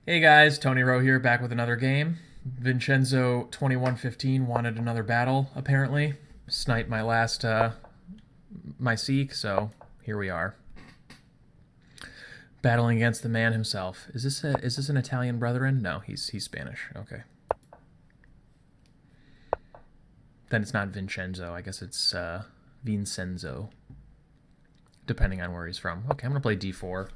Hey guys, Tony Rowe here, back with another game. Vincenzo2115 wanted another battle, apparently. Sniped my last, my seek, so here we are. Battling against the man himself. Is this an Italian brethren? No, he's Spanish. Okay. Then it's not Vincenzo. I guess it's Vincenzo, depending on where he's from. Okay, I'm gonna play d4.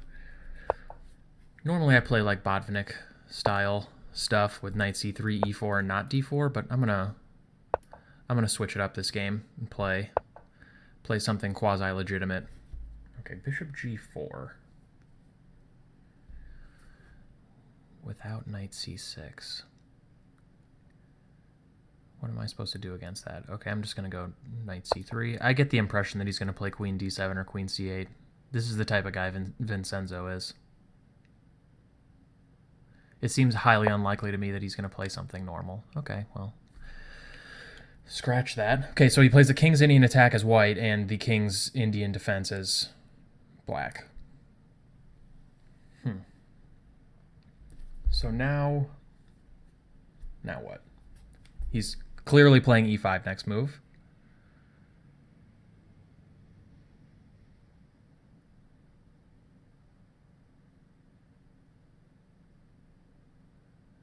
Normally I play like Botvinnik style stuff with knight c3, e4, and not d4, but I'm gonna switch it up this game and play something quasi legitimate. Okay, bishop g4 without knight c6. What am I supposed to do against that? Okay, I'm just gonna go knight c3. I get the impression that he's gonna play queen d7 or queen c8. This is the type of guy Vincenzo is. It seems highly unlikely to me that he's gonna play something normal. Okay, well, scratch that. Okay, so he plays the king's Indian attack as white and the king's Indian defense as black. So now what? He's clearly playing e5 next move.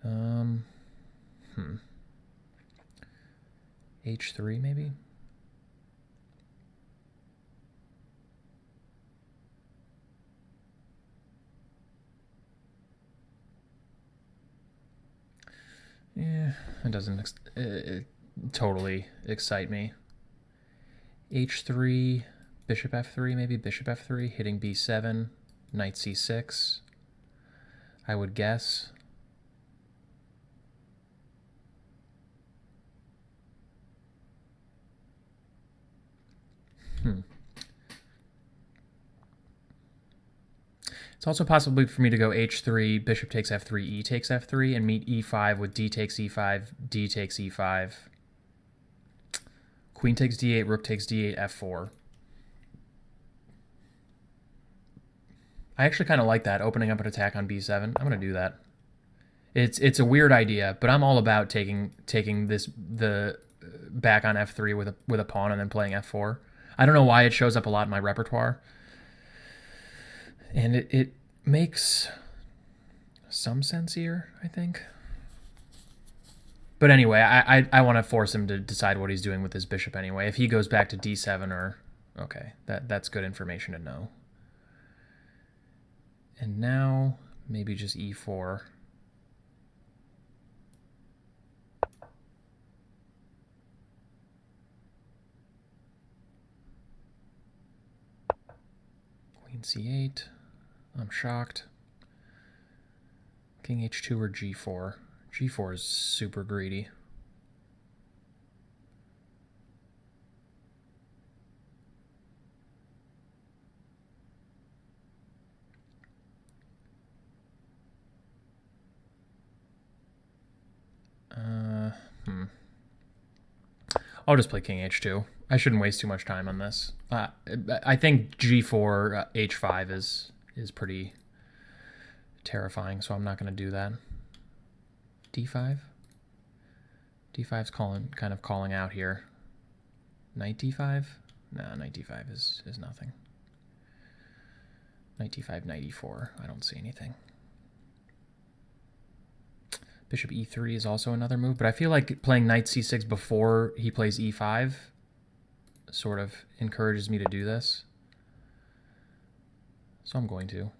Um, h3 maybe? Yeah, it doesn't totally excite me. h3, bishop f3 maybe, bishop f3, hitting b7, knight c6, I would guess. It's also possible for me to go h3, bishop takes f3, e takes f3, and meet e5 with d takes e5, d takes e5. Queen takes d8, rook takes d8, f4. I actually kind of like that, opening up an attack on b7. I'm going to do that. It's a weird idea, but I'm all about taking the back on f3 with a pawn and then playing f4. I don't know why it shows up a lot in my repertoire, and it makes some sense here, I think. But anyway, I want to force him to decide what he's doing with his bishop anyway. If he goes back to d7 or okay, that's good information to know. And now maybe just e4. Queen c8. I'm shocked. King h2 or g4. G4 is super greedy. I'll just play king h2. I shouldn't waste too much time on this. I think g4 h5 is pretty terrifying, so I'm not going to do that. d5. d5's kind of calling out here. Knight d5. No, knight d5 is nothing. Knight d5, knight e4. I don't see anything. Bishop e3 is also another move, but I feel like playing knight c6 before he plays e5 sort of encourages me to do this. So I'm going to.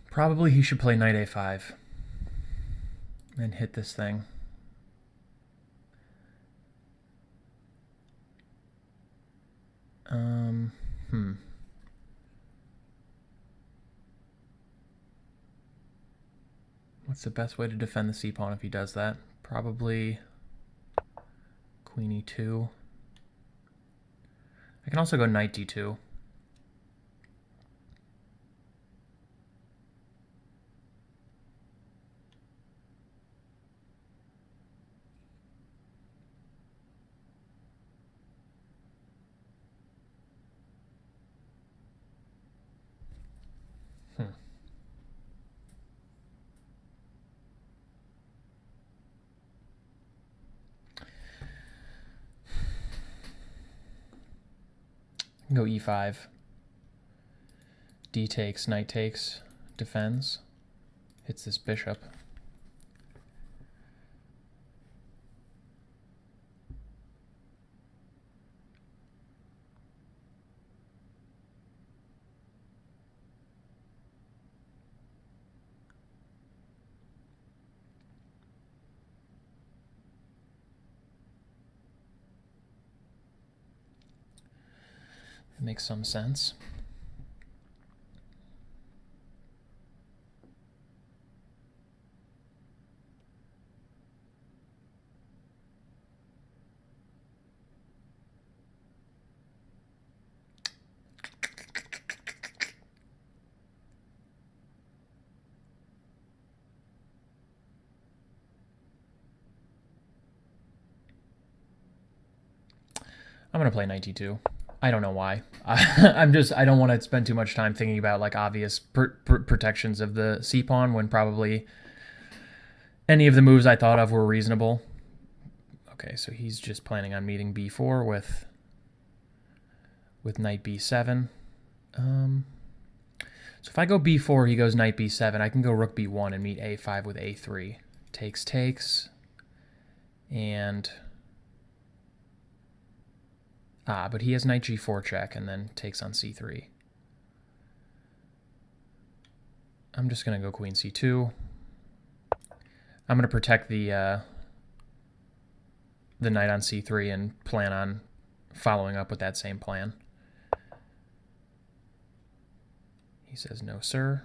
Probably he should play knight a5 and hit this thing. What's the best way to defend the c-pawn if he does that? Probably queen e2. I can also go knight d2. Go e5. D takes, knight takes, defends. Hits this bishop. It makes some sense. I'm going to play knight d2. I don't know why. I don't want to spend too much time thinking about like obvious protections of the c-pawn when probably any of the moves I thought of were reasonable. Okay, so he's just planning on meeting b4 with knight b7. So if I go b4, he goes knight b7. I can go rook b1 and meet a5 with a3. Takes, takes. And... but he has knight g4 check and then takes on c3. I'm just going to go queen c2. I'm going to protect the knight on c3 and plan on following up with that same plan. He says, no, sir.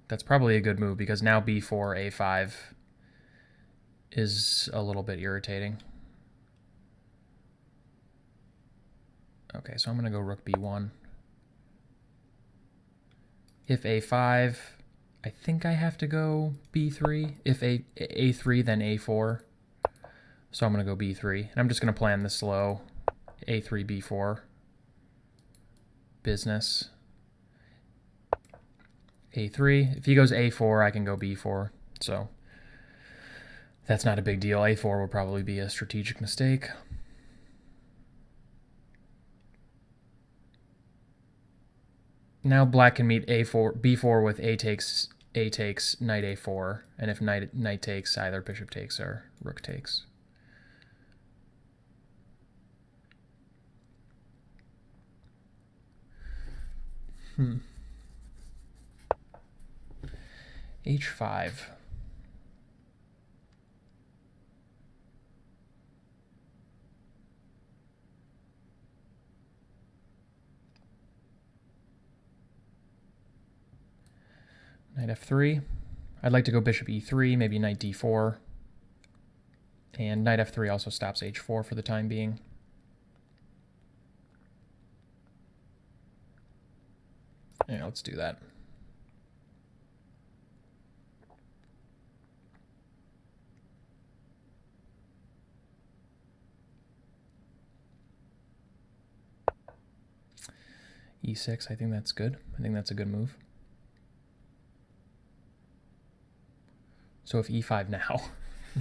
That's probably a good move because now b4, a5 is a little bit irritating. Okay, so I'm going to go rook b1. If a5, I think I have to go b3. If a3, then a4. So I'm going to go b3. And I'm just going to plan the slow a3, b4 business. a3. If he goes a4, I can go b4. So that's not a big deal. a4 will probably be a strategic mistake. Now black can meet a4, b4 with a takes, knight a4, and if knight takes, either bishop takes or rook takes. h5. Knight f3. I'd like to go bishop e3, maybe knight d4. And knight f3 also stops h4 for the time being. Yeah, let's do that. e6, I think that's good. I think that's a good move. So if e5 now,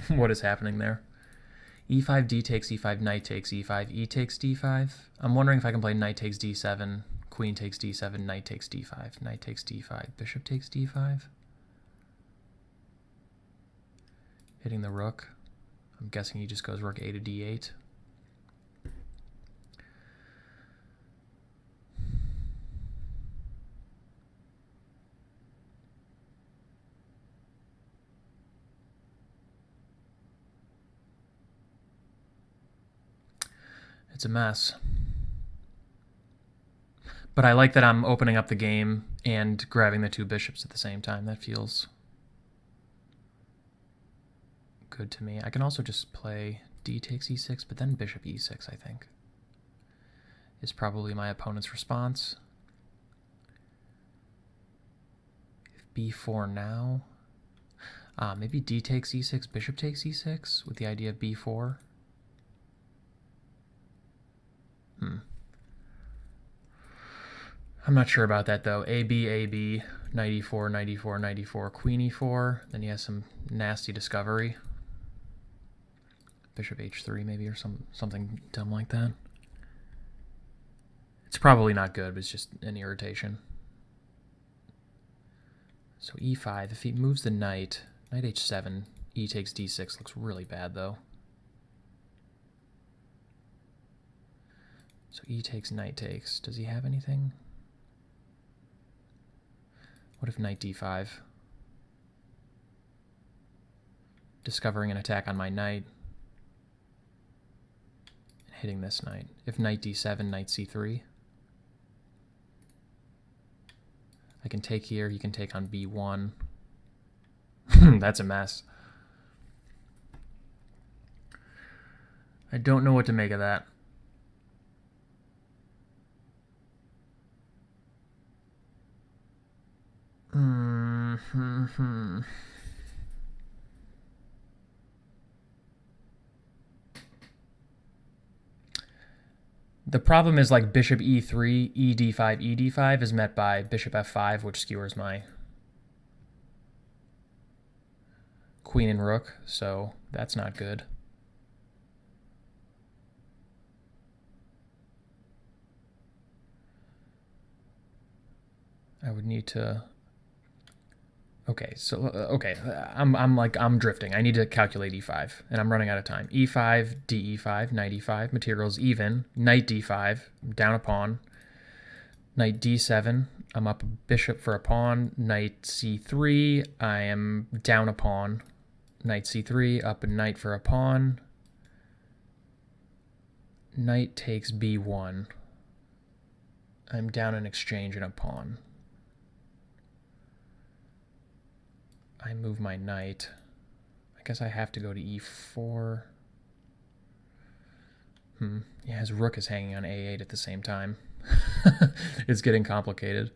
what is happening there? e5, d takes, e5, knight takes, e5, e takes, d5. I'm wondering if I can play knight takes d7, queen takes d7, knight takes d5, knight takes d5, bishop takes d5. Hitting the rook. I'm guessing he just goes rook a to d8. It's a mess. But I like that I'm opening up the game and grabbing the two bishops at the same time. That feels good to me. I can also just play d takes e6, but then bishop e6, I think, is probably my opponent's response. If b4 now, maybe d takes e6, bishop takes e6 with the idea of b4. I'm not sure about that though. AB, knight e4, knight e4, knight e4, queen e4. Then he has some nasty discovery. Bishop h3 maybe, or something dumb like that. probably not good, but it's just an irritation. So e5, if he moves the knight, knight h7, e takes d6, looks really bad though. So e takes, knight takes. Does he have anything? What if knight d5? Discovering an attack on my knight. And hitting this knight. If knight d7, knight c3. I can take here, he can take on b1. That's a mess. I don't know what to make of that. The problem is like bishop e3, ed5, ed5 is met by bishop f5, which skewers my queen and rook, so that's not good. I would need to... Okay, so I'm drifting. I need to calculate e5, and I'm running out of time. e5, de5, knight e5, materials even. Knight d5, I'm down a pawn. Knight d7, I'm up a bishop for a pawn. Knight c3, I am down a pawn. Knight c3, up a knight for a pawn. Knight takes b1. I'm down an exchange and a pawn. I move my knight. I guess I have to go to e4. Yeah, his rook is hanging on a8 at the same time. It's getting complicated.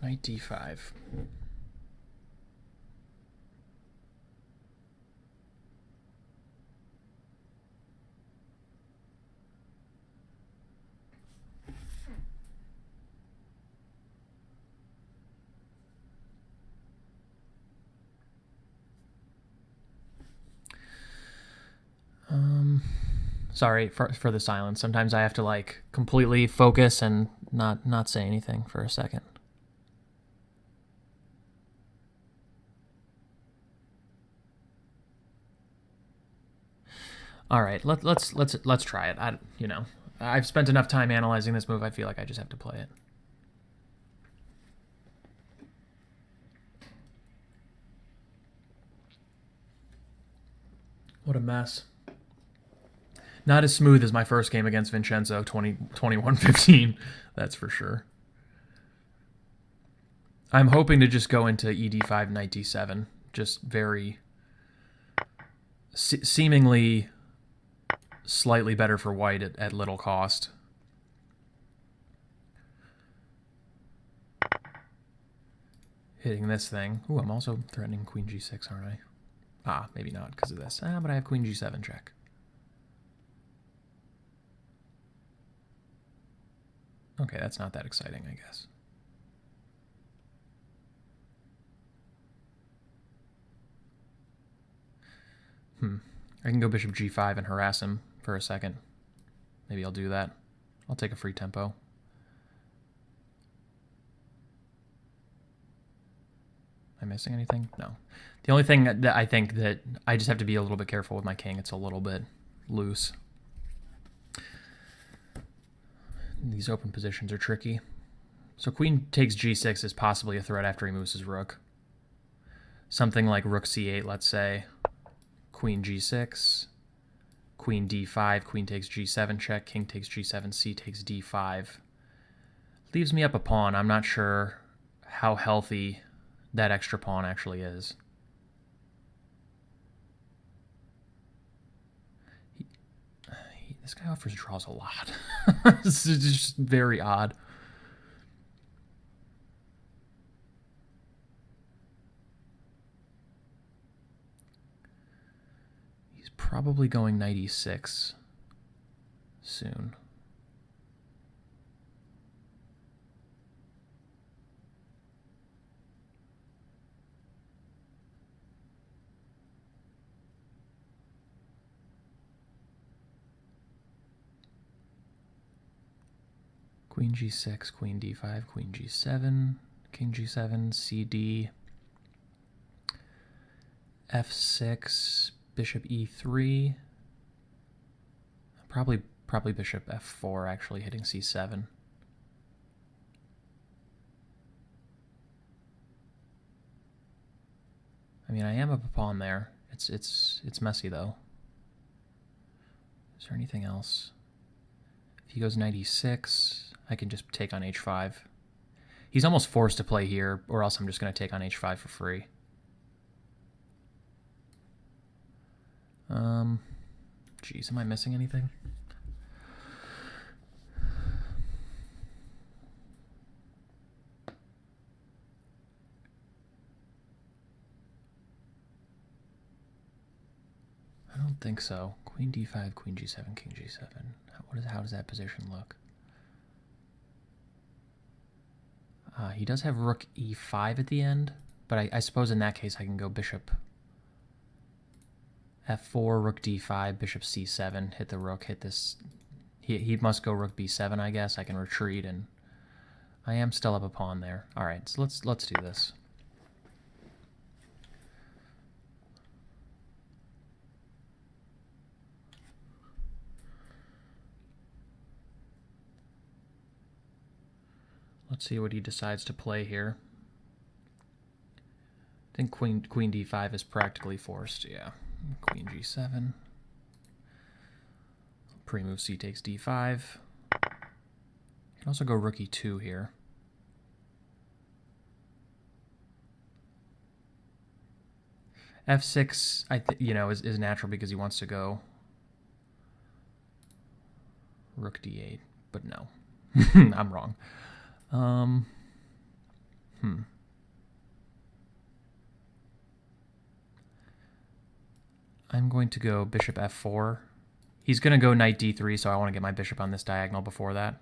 Knight d5. Sorry for the silence. Sometimes I have to like completely focus and not say anything for a second. All right, let's try it. I've spent enough time analyzing this move. I feel like I just have to play it. What a mess. Not as smooth as my first game against Vincenzo2115, that's for sure. I'm hoping to just go into ed5, knight d7. Just very... seemingly slightly better for white at little cost. Hitting this thing. Ooh, I'm also threatening queen g6, aren't I? Ah, maybe not because of this. But I have queen g7 check. Okay, that's not that exciting, I guess. I can go bishop g5 and harass him for a second. Maybe I'll do that. I'll take a free tempo. Am I missing anything? No. The only thing that I think that I just have to be a little bit careful with my king. It's a little bit loose. These open positions are tricky. So queen takes g6 is possibly a threat after he moves his rook. Something like rook c8, let's say. Queen g6. Queen d5. Queen takes g7 check. King takes g7. C takes d5. Leaves me up a pawn. I'm not sure how healthy that extra pawn actually is. This guy offers draws a lot. This is just very odd. He's probably going knight e6 soon. Queen g6, queen d5, queen g7, king g7, cd, f6, bishop e3. Probably bishop f4 actually hitting c7. I mean, I am up a pawn there. It's messy though. Is there anything else? If he goes knight e6, I can just take on h5. He's almost forced to play here, or else I'm just going to take on h5 for free. Geez, am I missing anything? I don't think so. Queen d5, queen g7, king g7. How does that position look? He does have rook e5 at the end, but I suppose in that case I can go bishop f4, rook d5, bishop c7, hit the rook, hit this. He must go rook b7, I guess. I can retreat, and I am still up a pawn there. All right, so let's do this. Let's see what he decides to play here. I think queen d5 is practically forced. Yeah, queen g7. Pre-move c takes d5. You can also go rook e2 here. f6, is natural because he wants to go rook d8, but no, I'm wrong. I'm going to go bishop f4. He's going to go knight d3, so I want to get my bishop on this diagonal before that.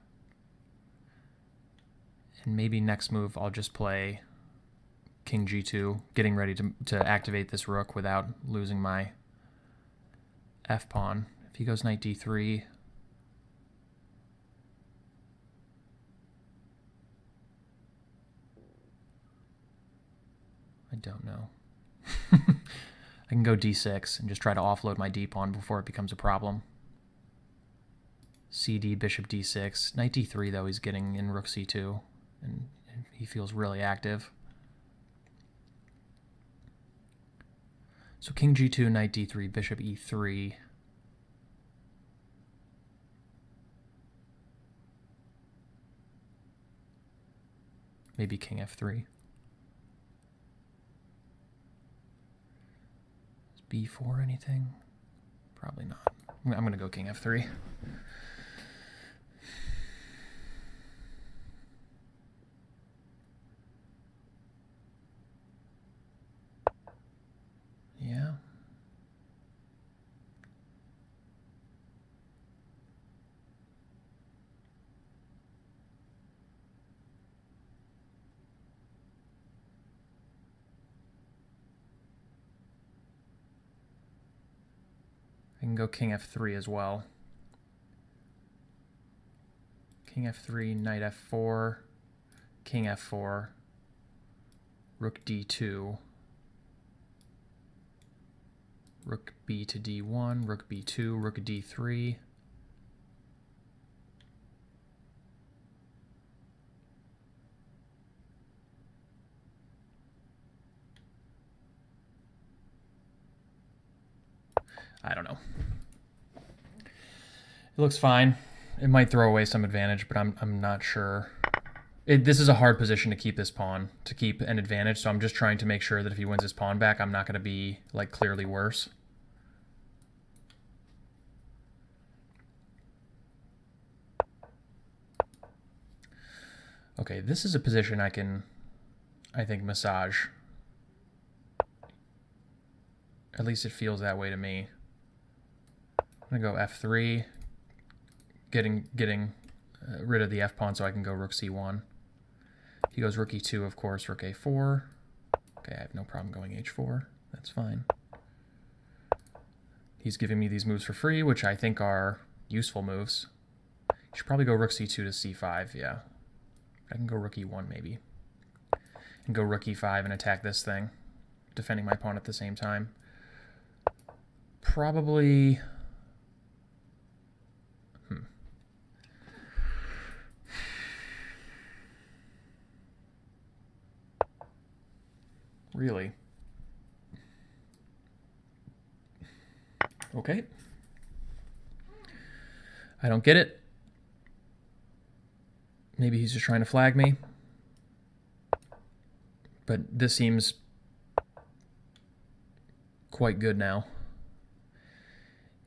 And maybe next move I'll just play king g2, getting ready to activate this rook without losing my f-pawn. If he goes knight d3... I don't know. I can go d6 and just try to offload my d-pawn before it becomes a problem. cd, bishop d6. Knight d3, though, he's getting in rook c2, and he feels really active. So king g2, knight d3, bishop e3. Maybe king f3. B4 anything? Probably not. I'm going to go king f3. Yeah. I can go king f3 as well. King f3, knight f4, king f4, rook d2, rook b to d1, rook b2, rook d3. I don't know. It looks fine. It might throw away some advantage, but I'm not sure. This is a hard position to keep this pawn, to keep an advantage, so I'm just trying to make sure that if he wins his pawn back, I'm not going to be, like, clearly worse. Okay, this is a position I can, I think, massage. At least it feels that way to me. I'm going to go f3, getting rid of the f-pawn so I can go rook c1. He goes rook e2, of course, rook a4. Okay, I have no problem going h4. That's fine. He's giving me these moves for free, which I think are useful moves. You should probably go rook c2 to c5, yeah. I can go rook e1 maybe. And go rook e5 and attack this thing, defending my pawn at the same time. Probably... Really? Okay. I don't get it. Maybe he's just trying to flag me. But this seems quite good now.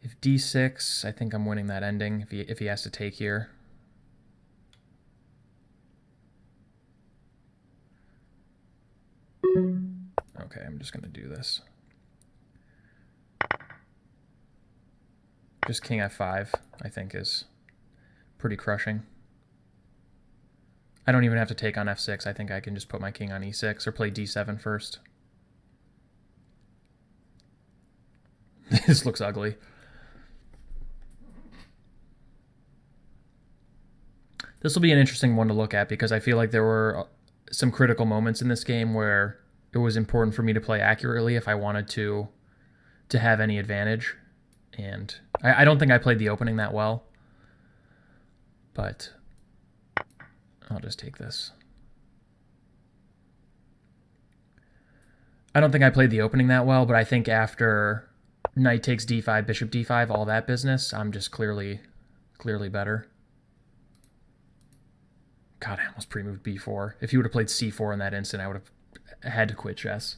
If d6, I think I'm winning that ending if he has to take here. Okay, I'm just going to do this. Just king f5, I think, is pretty crushing. I don't even have to take on f6. I think I can just put my king on e6 or play d7 first. This looks ugly. This will be an interesting one to look at because I feel like there were some critical moments in this game where it was important for me to play accurately if I wanted to have any advantage. And I don't think I played the opening that well, but I'll just take this. I don't think I played the opening that well, but I think after knight takes d5, bishop d5, all that business, I'm just clearly better. God, I almost pre-moved b4. If he would have played c4 in that instant, I would have had to quit chess.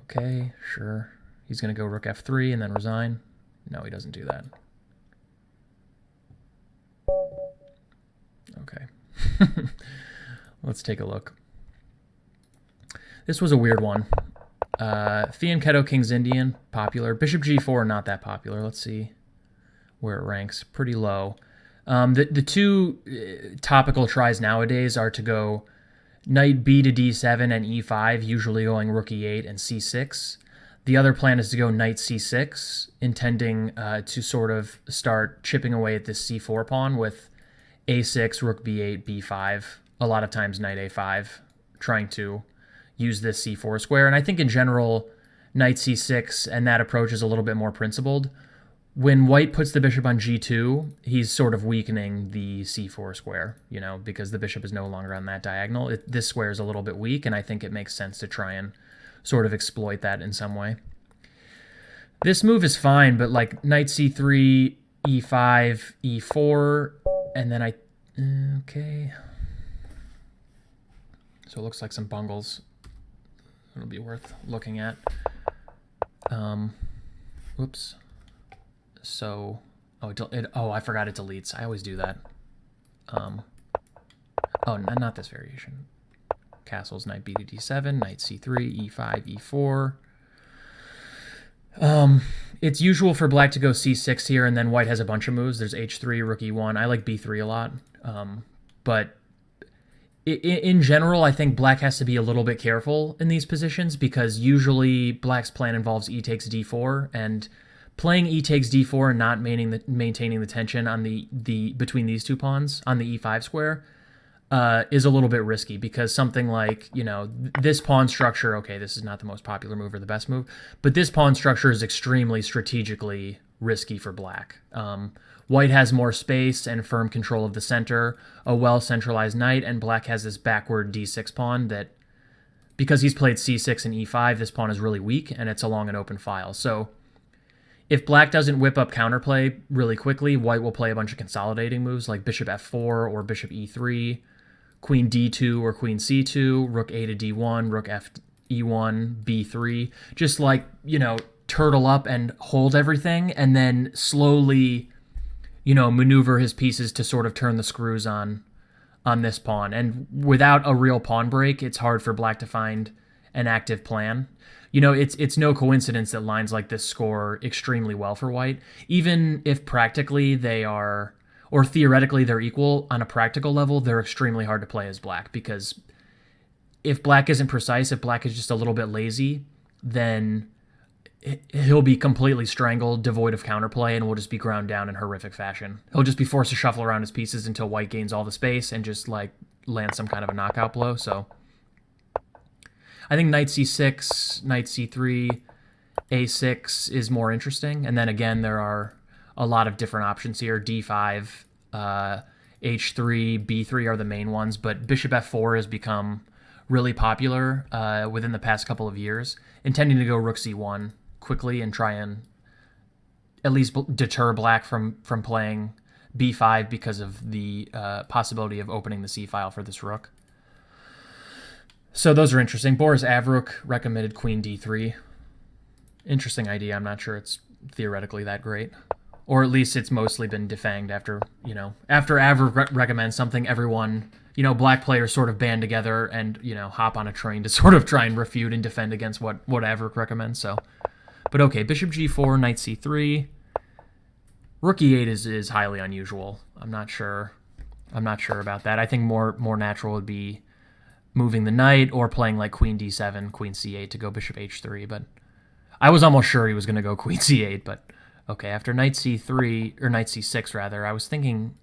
Okay, sure. He's going to go rook f3 and then resign. No, he doesn't do that. Okay. Let's take a look. This was a weird one. Fianchetto King's Indian, popular. Bishop g4, not that popular. Let's see where it ranks. Pretty low. The two topical tries nowadays are to go knight b to d7 and e5, usually going rook e8 and c6. The other plan is to go knight c6, intending to sort of start chipping away at this c4 pawn with a6, rook b8, b5, a lot of times knight a5, trying to use this c4 square. And I think in general, knight c6 and that approach is a little bit more principled. When white puts the bishop on g2, he's sort of weakening the c4 square, you know, because the bishop is no longer on that diagonal. This square is a little bit weak, and I think it makes sense to try and sort of exploit that in some way. This move is fine, but like knight c3, e5, e4, and then okay. So it looks like some bungles. It'll be worth looking at. Whoops. So, oh, I forgot it deletes. I always do that. Oh, not this variation. Castles, knight b to d7, knight c3, e5, e4. It's usual for black to go c6 here, and then white has a bunch of moves. There's h3, rook e1. I like b3 a lot. But in general, I think black has to be a little bit careful in these positions because usually black's plan involves e takes d4, and playing e takes d4 and not maintaining the tension on the between these two pawns on the e5 square is a little bit risky because something like, you know, this pawn structure, okay, this is not the most popular move or the best move, but this pawn structure is extremely strategically risky for black. White has more space and firm control of the center, a well-centralized knight, and black has this backward d6 pawn that, because he's played c6 and e5, this pawn is really weak, and it's along an open file. So if black doesn't whip up counterplay really quickly, white will play a bunch of consolidating moves like bishop f4 or bishop e3, queen d2 or queen c2, rook a to d1, rook f e1, b3, just like, you know, turtle up and hold everything, and then slowly, you know, maneuver his pieces to sort of turn the screws on this pawn. And without a real pawn break, it's hard for black to find an active plan. You know, it's no coincidence that lines like this score extremely well for white, even if practically they are, or theoretically they're equal. On a practical level, they're extremely hard to play as black, because if black isn't precise, if black is just a little bit lazy, then he'll be completely strangled, devoid of counterplay, and will just be ground down in horrific fashion. He'll just be forced to shuffle around his pieces until white gains all the space and just like land some kind of a knockout blow. So I think knight c6, knight c3, a6 is more interesting. And then again, there are a lot of different options here. d5, h3, b3 are the main ones, but bishop f4 has become really popular within the past couple of years, intending to go rook c1 quickly and try and at least deter black from playing b5 because of the possibility of opening the c file for this rook. So those are interesting. Boris Avrukh recommended queen d3. Interesting idea. I'm not sure it's theoretically that great. Or at least it's mostly been defanged after, after Avrukh recommends something, everyone, black players sort of band together and, hop on a train to sort of try and refute and defend against what Avrukh recommends. So, but okay, bishop g4, knight c3. Rook e8 is highly unusual. I'm not sure about that. I think more natural would be moving the knight or playing like queen d7, queen c8 to go bishop h3, but I was almost sure he was going to go queen c8, but okay, after knight c3, or knight c6 rather, I was thinking,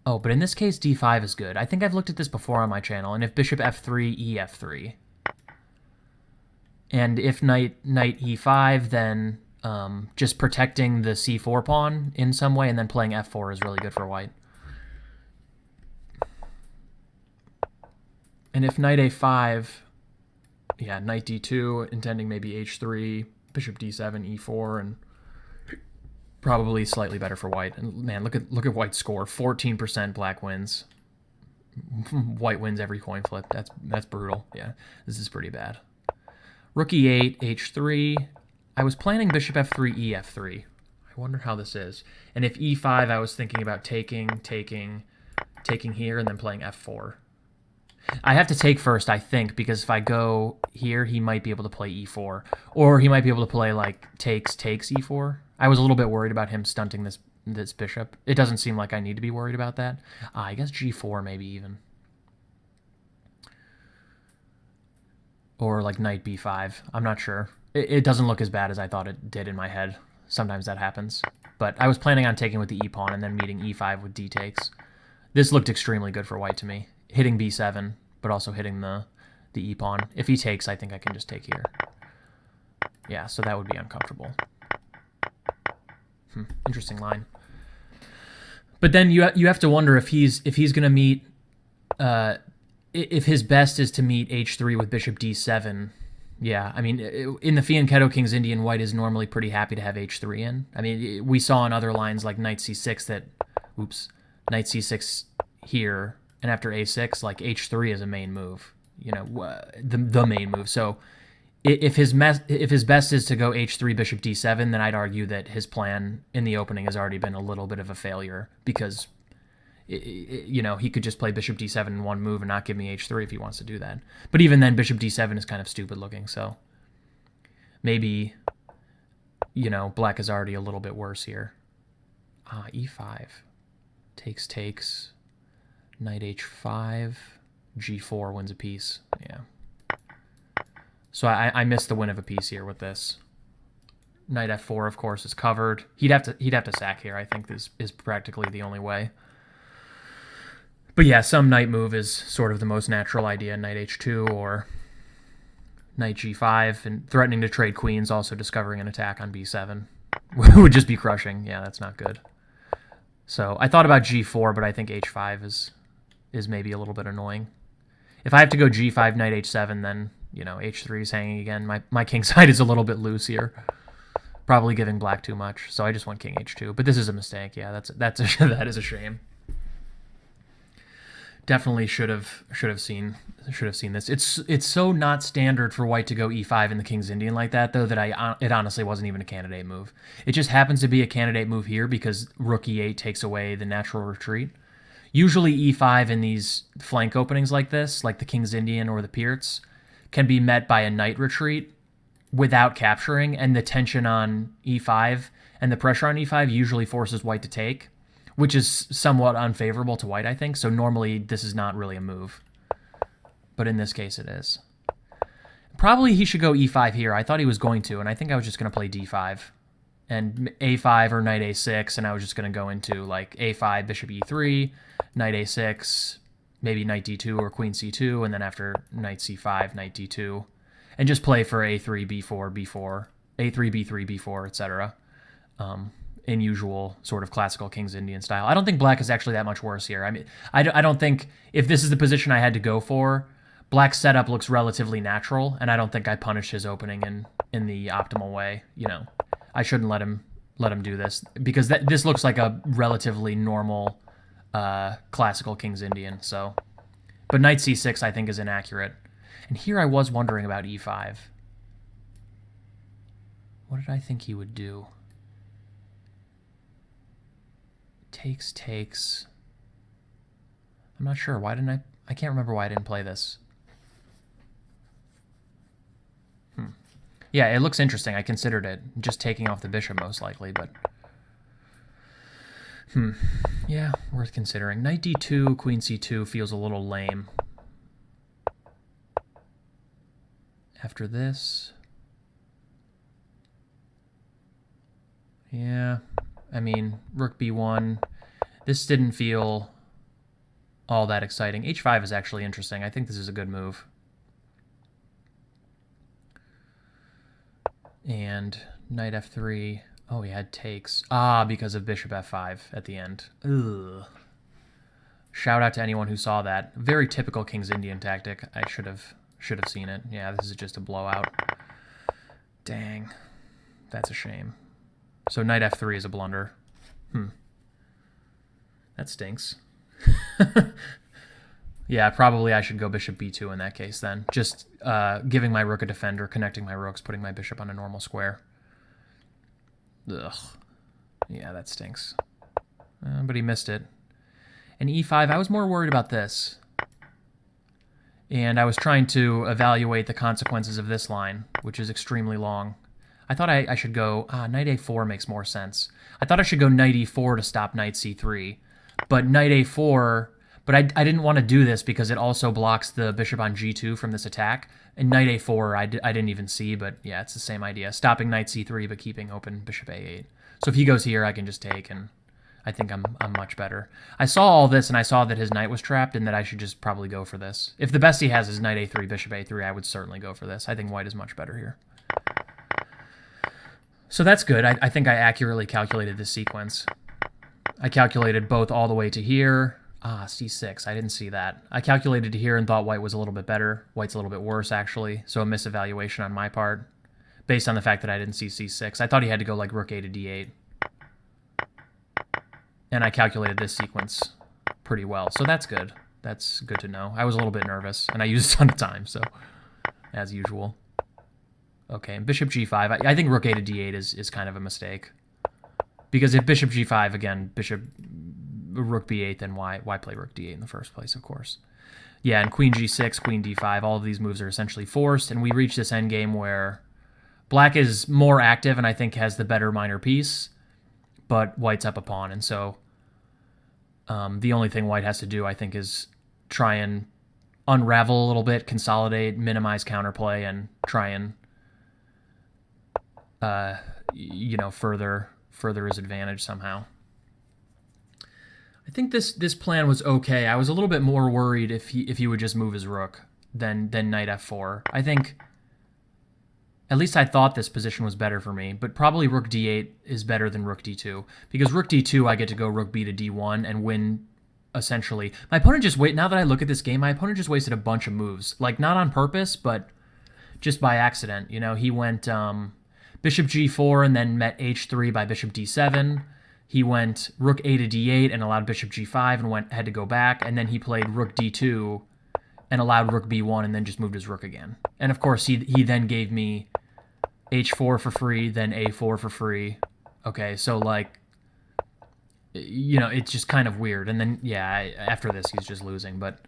oh, but in this case d5 is good. I think I've looked at this before on my channel, and if bishop f3, ef3, and if knight e5, then just protecting the c4 pawn in some way, and then playing f4 is really good for white. And if knight a5, yeah, knight d2, intending maybe h3, bishop d7, e4, and probably slightly better for white. And man, look at white's score. 14% black wins. White wins every coin flip. That's brutal. Yeah, this is pretty bad. Rook e8, h3. I was planning bishop f3, ef3. I wonder how this is. And if e5, I was thinking about taking here, and then playing f4. I have to take first, I think, because if I go here, he might be able to play e4. Or he might be able to play, like, takes e4. I was a little bit worried about him stunting this bishop. It doesn't seem like I need to be worried about that. I guess g4 maybe even. Or, like, knight b5. I'm not sure. It doesn't look as bad as I thought it did in my head. Sometimes that happens. But I was planning on taking with the e-pawn and then meeting e5 with d-takes. This looked extremely good for white to me. Hitting b7, but also hitting the e-pawn. If he takes, I think I can just take here. Yeah, so that would be uncomfortable. Interesting line. But then you have to wonder if he's going to meet, if his best is to meet h3 with bishop d7. Yeah, I mean, in the Fianchetto King's Indian, white is normally pretty happy to have h3 in. I mean, we saw in other lines like knight c6 that, knight c6 here, and after a6, like h3 is a main move, the main move. So if his best is to go h3, bishop d7, then I'd argue that his plan in the opening has already been a little bit of a failure, because he could just play bishop d7 in one move and not give me h3 if he wants to do that. But even then, bishop d7 is kind of stupid looking, so maybe, black is already a little bit worse here. E5. Takes. Knight h5. G4 wins a piece. Yeah. So I missed the win of a piece here with this. Knight f4, of course, is covered. He'd have to sack here. I think this is practically the only way. But yeah, some knight move is sort of the most natural idea. Knight h2 or knight g5, and threatening to trade queens, also discovering an attack on b7 would just be crushing. Yeah, that's not good. So I thought about g4, but I think h5 is maybe a little bit annoying. If I have to go g5, knight h7, then h3 is hanging again. My king side is a little bit loose here, probably giving black too much. So I just went king h2. But this is a mistake. Yeah, that is a shame. Definitely should have seen this. It's so not standard for white to go e5 in the King's Indian like that, though, that it honestly wasn't even a candidate move. It just happens to be a candidate move here because rook e8 takes away the natural retreat. Usually e5 in these flank openings like this, like the King's Indian or the Pierce, can be met by a knight retreat without capturing, and the tension on e5 and the pressure on e5 usually forces white to take, which is somewhat unfavorable to white, I think. So normally this is not really a move, but in this case it is. Probably he should go e5 here. I thought he was going to, and I think I was just going to play d5 and a5 or knight a6, and I was just going to go into like a5, bishop e3, knight a6, maybe knight d2 or queen c2, and then after knight c5, knight d2, and just play for a3, b4, b4, a3, b3, b4, etc. In usual sort of classical King's Indian style. I don't think black is actually that much worse here. I mean, I don't think, if this is the position I had to go for, black's setup looks relatively natural, and I don't think I punished his opening in the optimal way. You know, I shouldn't let him do this, because this looks like a relatively normal classical King's Indian. So, but knight c6 I think is inaccurate. And here I was wondering about e5. What did I think he would do? Takes. I'm not sure. Why didn't I can't remember why I didn't play this. Yeah, it looks interesting. I considered it. Just taking off the bishop most likely, but... Yeah, worth considering. Knight d2, queen c2 feels a little lame. After this... Yeah, I mean, rook b1. This didn't feel all that exciting. h5 is actually interesting. I think this is a good move. And knight f3. Oh, he had takes. Ah, because of bishop f5 at the end. Ugh. Shout out to anyone who saw that. Very typical King's Indian tactic. I should have seen it. Yeah, this is just a blowout. Dang. That's a shame. So knight f3 is a blunder. That stinks. Yeah, probably I should go bishop b2 in that case then. Just giving my rook a defender, connecting my rooks, putting my bishop on a normal square. Ugh. Yeah, that stinks. But he missed it. And e5, I was more worried about this. And I was trying to evaluate the consequences of this line, which is extremely long. I thought I should go... knight a4 makes more sense. I thought I should go knight e4 to stop knight c3. But knight a4... But I didn't want to do this because it also blocks the bishop on g2 from this attack. And knight a4 I didn't even see, but yeah, it's the same idea. Stopping knight c3 but keeping open bishop a8. So if he goes here, I can just take, and I think I'm much better. I saw all this, and I saw that his knight was trapped, and that I should just probably go for this. If the best he has is knight a3, bishop a3, I would certainly go for this. I think white is much better here. So that's good. I think I accurately calculated this sequence. I calculated both all the way to here. C6. I didn't see that. I calculated to here and thought white was a little bit better. White's a little bit worse, actually. So a misevaluation on my part, based on the fact that I didn't see c6. I thought he had to go like rook a to d8. And I calculated this sequence pretty well. So that's good. That's good to know. I was a little bit nervous, and I used a ton of time, so as usual. Okay, and bishop g5. I think rook a to d8 is kind of a mistake. Because if bishop g5, again, rook b8, then why play rook d8 in the first place, of course. Yeah, and queen g6, queen d5, all of these moves are essentially forced, and we reach this endgame where black is more active and I think has the better minor piece, but white's up a pawn, and so the only thing white has to do, I think, is try and unravel a little bit, consolidate, minimize counterplay, and try and further his advantage somehow. I think this plan was okay. I was a little bit more worried if he would just move his rook than knight f4. I think, at least I thought this position was better for me, but probably rook d8 is better than rook d2, because rook d2 I get to go rook b to d1 and win, essentially. My opponent just now that I look at this game, my opponent just wasted a bunch of moves, like not on purpose, but just by accident. You know, he went bishop g4 and then met h3 by bishop d7. He went rook a to d8 and allowed bishop g5 and had to go back, and then he played rook d2 and allowed rook b1 and then just moved his rook again. And of course, he then gave me h4 for free, then a4 for free. Okay, so like you know, it's just kind of weird. And then, yeah, after this, he's just losing. But,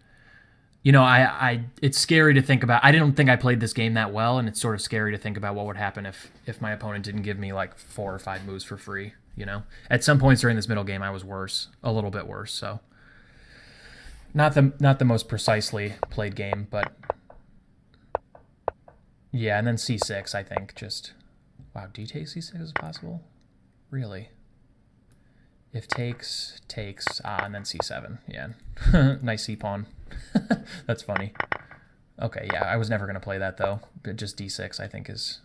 it's scary to think about. I didn't think I played this game that well, and it's sort of scary to think about what would happen if my opponent didn't give me like 4 or 5 moves for free. At some points during this middle game, I was worse, a little bit worse. So, not the most precisely played game, but yeah. And then C6, I think just wow. Do you take C6 is possible? Really? If takes, and then C7. Yeah. Nice C pawn. That's funny. Okay, yeah, I was never going to play that, though. But just D6, I think, is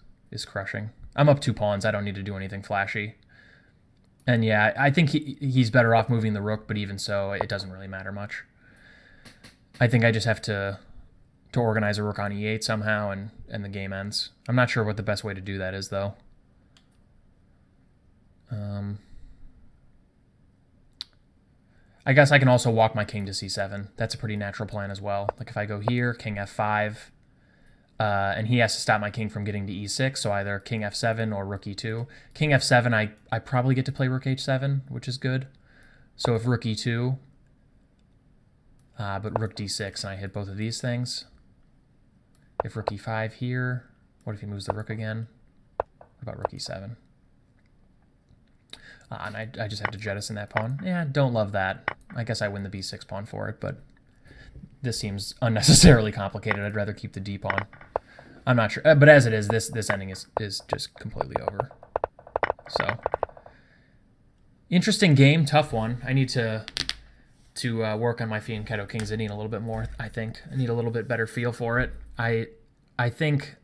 crushing. I'm up 2 pawns. I don't need to do anything flashy. And yeah, I think he's better off moving the rook, but even so, it doesn't really matter much. I think I just have to organize a rook on E8 somehow, and the game ends. I'm not sure what the best way to do that is, though. I guess I can also walk my king to C7. That's a pretty natural plan as well. Like if I go here, king F5, and he has to stop my king from getting to E6, so either king F7 or rook E2. King F7, I probably get to play rook H7, which is good. So if rook E2, but rook D6, and I hit both of these things. If rook E5 here, what if he moves the rook again? What about rook E7? And I just have to jettison that pawn. Yeah, don't love that. I guess I win the b6 pawn for it, but this seems unnecessarily complicated. I'd rather keep the d pawn. I'm not sure. But as it is, this ending is just completely over. So, interesting game, tough one. I need to work on my Fianchetto KID a little bit more, I think. I need a little bit better feel for it. I think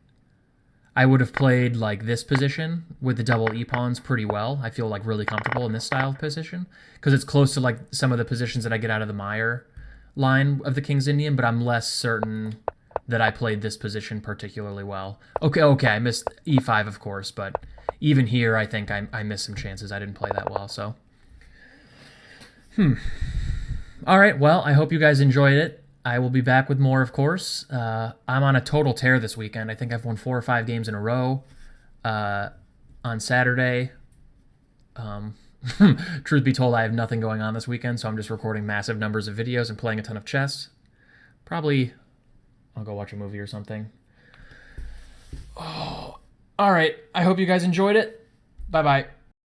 I would have played like this position with the double E pawns pretty well. I feel like really comfortable in this style of position because it's close to like some of the positions that I get out of the Meyer line of the King's Indian, but I'm less certain that I played this position particularly well. Okay, I missed E5, of course, but even here, I think I missed some chances. I didn't play that well, so. All right, well, I hope you guys enjoyed it. I will be back with more, of course. I'm on a total tear this weekend. I think I've won 4 or 5 games in a row on Saturday. Truth be told, I have nothing going on this weekend, so I'm just recording massive numbers of videos and playing a ton of chess. Probably I'll go watch a movie or something. Oh, all right. I hope you guys enjoyed it. Bye-bye.